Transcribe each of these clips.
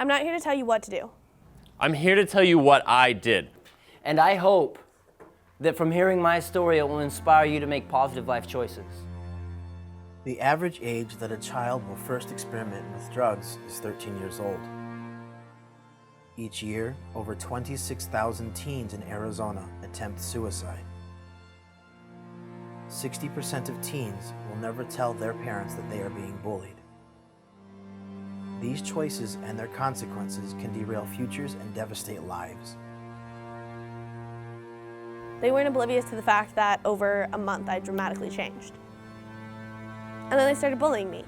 I'm not here to tell you what to do. I'm here to tell you what I did. And I hope that from hearing my story, it will inspire you to make positive life choices. The average age that a child will first experiment with drugs is 13 years old. Each year, over 26,000 teens in Arizona attempt suicide. 60% of teens will never tell their parents that they are being bullied. These choices and their consequences can derail futures and devastate lives. They weren't oblivious to the fact that over a month I dramatically changed. And then they started bullying me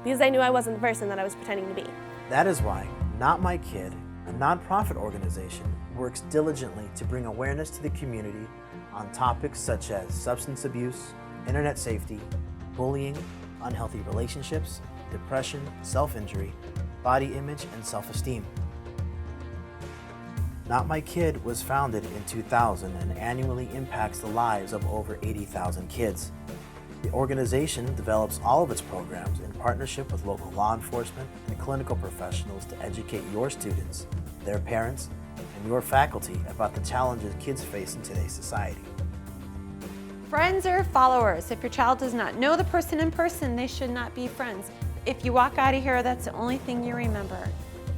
because they knew I wasn't the person that I was pretending to be. That is why Not My Kid, a nonprofit organization, works diligently to bring awareness to the community on topics such as substance abuse, internet safety, bullying, unhealthy relationships, depression, self-injury, body image, and self-esteem. Not My Kid was founded in 2000 and annually impacts the lives of over 80,000 kids. The organization develops all of its programs in partnership with local law enforcement and clinical professionals to educate your students, their parents, and your faculty about the challenges kids face in today's society. Friends or followers. If your child does not know the person in person, they should not be friends. If you walk out of here, that's the only thing you remember.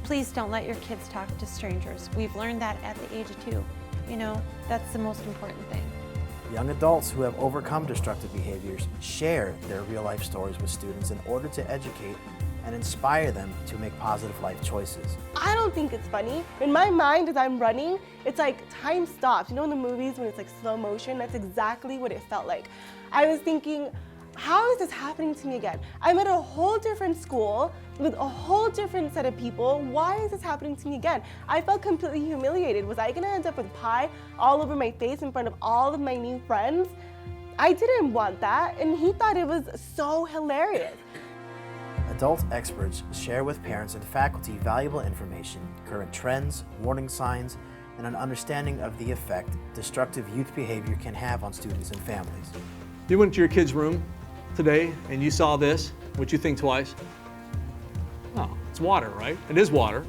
Please don't let your kids talk to strangers. We've learned that at the age of 2. You know, that's the most important thing. Young adults who have overcome destructive behaviors share their real-life stories with students in order to educate and inspire them to make positive life choices. I don't think it's funny. In my mind, as I'm running, it's like time stops. You know in the movies when it's like slow motion? That's exactly what it felt like. I was thinking, how is this happening to me again? I'm at a whole different school with a whole different set of people. Why is this happening to me again? I felt completely humiliated. Was I gonna end up with pie all over my face in front of all of my new friends? I didn't want that, and he thought it was so hilarious. Adult experts share with parents and faculty valuable information, current trends, warning signs, and an understanding of the effect destructive youth behavior can have on students and families. You went to your kid's room today and you saw this, would you think twice? Oh, it's water, right? It is water.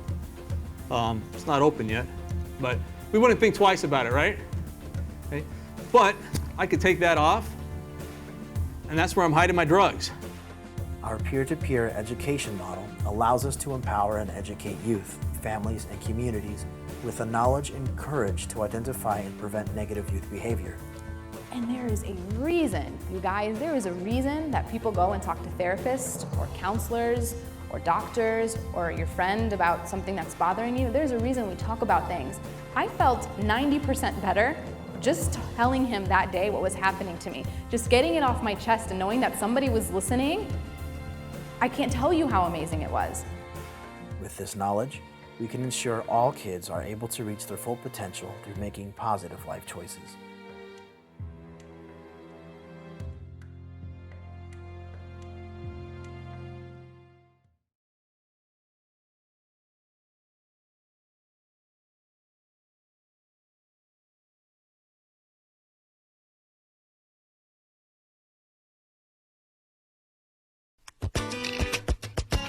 It's not open yet, but we wouldn't think twice about it, right? Okay. But I could take that off, and that's where I'm hiding my drugs. Our peer-to-peer education model allows us to empower and educate youth, families, and communities with the knowledge and courage to identify and prevent negative youth behavior. And there is a reason, you guys, there is a reason that people go and talk to therapists or counselors or doctors or your friend about something that's bothering you. There's a reason we talk about things. I felt 90% better just telling him that day what was happening to me. Just getting it off my chest and knowing that somebody was listening, I can't tell you how amazing it was. With this knowledge, we can ensure all kids are able to reach their full potential through making positive life choices.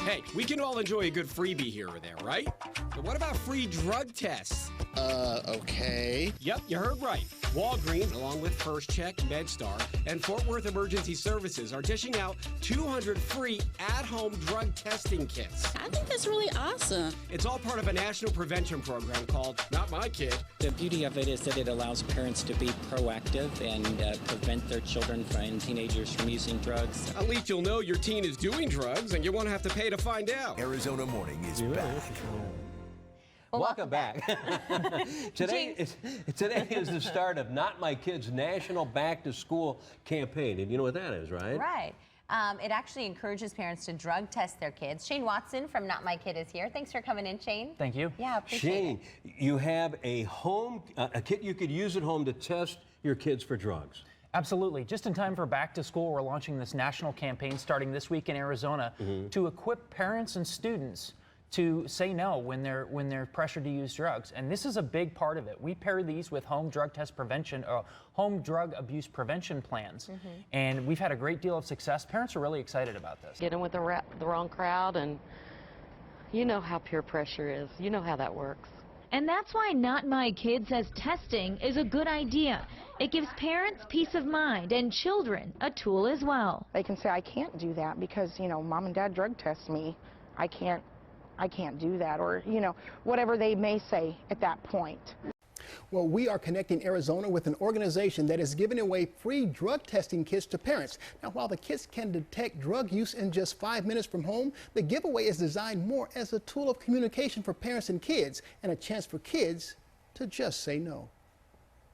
Hey, we can all enjoy a good freebie here or there, right? But what about free drug tests? Okay. Yep, you heard right. Walgreens, along with First Check, MedStar, and Fort Worth Emergency Services are dishing out 200 free at-home drug testing kits. I think that's really awesome. It's all part of a national prevention program called Not My Kid. The beauty of it is that it allows parents to be proactive and prevent their children and teenagers from using drugs. At least you'll know your teen is doing drugs and you won't have to pay to find out. Arizona Morning is back. Well, welcome back. Today is the start of Not My Kid's National Back to School campaign. And you know what that is, right? Right. It actually encourages parents to drug test their kids. Shane Watson from Not My Kid is here. Thanks for coming in, Shane. Thank you. Yeah, appreciate Shane, you have a kit you could use at home to test your kids for drugs. Absolutely. Just in time for back to school, we're launching this national campaign starting this week in Arizona to equip parents and students to say no when they're pressured to use drugs. And this is a big part of it. We pair these with home drug test prevention, home drug abuse prevention plans. And we've had a great deal of success. Parents are really excited about this. Get in with the wrong crowd and You know how peer pressure is. You know how that works. And that's why Not My Kid says testing is a good idea. It gives parents peace of mind and children a tool as well. They can say, I can't do that because, you know, mom and dad drug test me. I can't do that, or, you know, whatever they may say at that point. Well, we are connecting Arizona with an organization that is giving away free drug testing kits to parents. Now, while the kits can detect drug use in just 5 minutes from home, the giveaway is designed more as a tool of communication for parents and kids, and a chance for kids to just say no.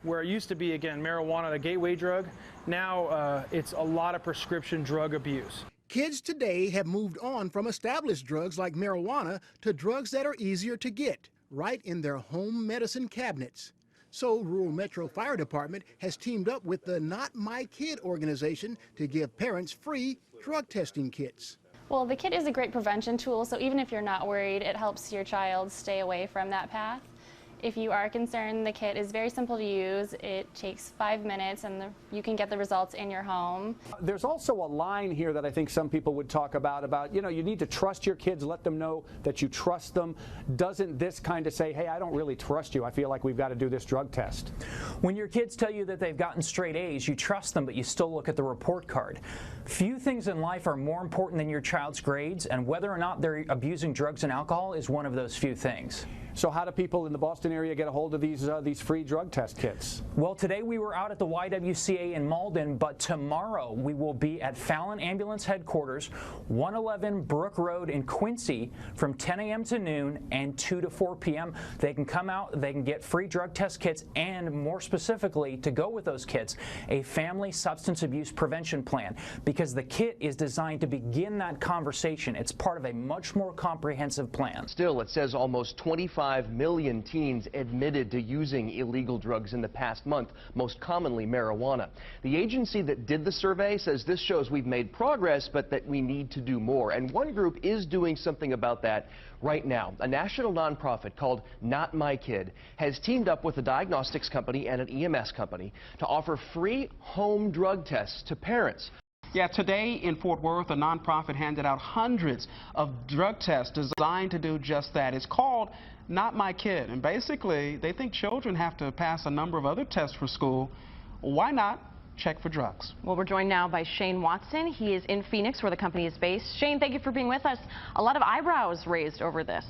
Where it used to be, again, marijuana, the gateway drug, now it's a lot of prescription drug abuse. Kids today have moved on from established drugs like marijuana to drugs that are easier to get, right in their home medicine cabinets. So Rural Metro Fire Department has teamed up with the Not My Kid organization to give parents free drug testing kits. Well, the kit is a great prevention tool, so even if you're not worried, it helps your child stay away from that path. If you are concerned, the kit is very simple to use. It takes 5 minutes and you can get the results in your home. There's also a line here that I think some people would talk about, you know, you need to trust your kids, let them know that you trust them. Doesn't this kind of say, hey, I don't really trust you, I feel like we've got to do this drug test? When your kids tell you that they've gotten straight A's, you trust them, but you still look at the report card. Few things in life are more important than your child's grades, and whether or not they're abusing drugs and alcohol is one of those few things. So how do people in the Boston area get a hold of these free drug test kits? Well, today we were out at the YWCA in Malden, but tomorrow we will be at Fallon Ambulance Headquarters, 111 Brook Road in Quincy from 10 a.m. to noon and 2 to 4 p.m. They can come out, they can get free drug test kits, and more specifically, to go with those kits, a family substance abuse prevention plan, because the kit is designed to begin that conversation. It's part of a much more comprehensive plan. Still, it says almost 25 million teens admitted to using illegal drugs in the past month, most commonly marijuana. The agency that did the survey says this shows we've made progress, but that we need to do more. And one group is doing something about that right now. A national nonprofit called Not My Kid has teamed up with a diagnostics company and an EMS company to offer free home drug tests to parents. Yeah, today in Fort Worth, a nonprofit handed out hundreds of drug tests designed to do just that. It's called Not My Kid, and basically they think children have to pass a number of other tests for school. Why not check for drugs? Well, we're joined now by Shane Watson. He is in Phoenix, where the company is based. Shane, thank you for being with us. A lot of eyebrows raised over this.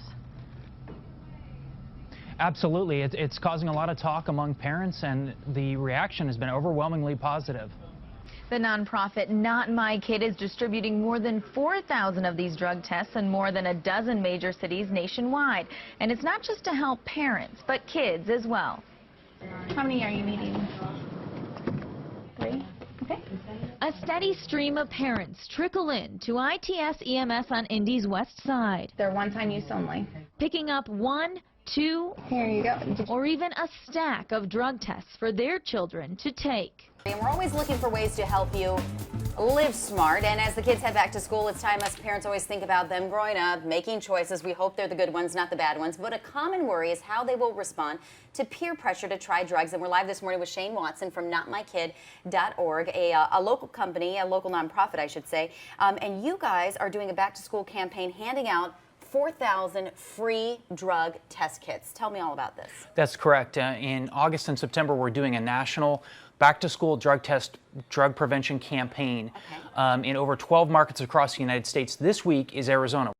Absolutely. It's causing a lot of talk among parents, and the reaction has been overwhelmingly positive. The nonprofit Not My Kid is distributing more than 4,000 of these drug tests in more than a dozen major cities nationwide. And it's not just to help parents, but kids as well. How many are you needing? 3? Okay. A steady stream of parents trickle in to ITS EMS on Indy's west side. They're one-time use only. Picking up 1, 2, here you go, or even a stack of drug tests for their children to take. And we're always looking for ways to help you live smart. And as the kids head back to school, it's time us parents always think about them growing up, making choices. We hope they're the good ones, not the bad ones. But a common worry is how they will respond to peer pressure to try drugs. And we're live this morning with Shane Watson from notmykid.org, a local company, a local nonprofit, I should say. And you guys are doing a back-to-school campaign handing out 4,000 free drug test kits. Tell me all about this. That's correct. In August and September, we're doing a national back-to-school drug prevention campaign in over 12 markets across the United States. This week is Arizona.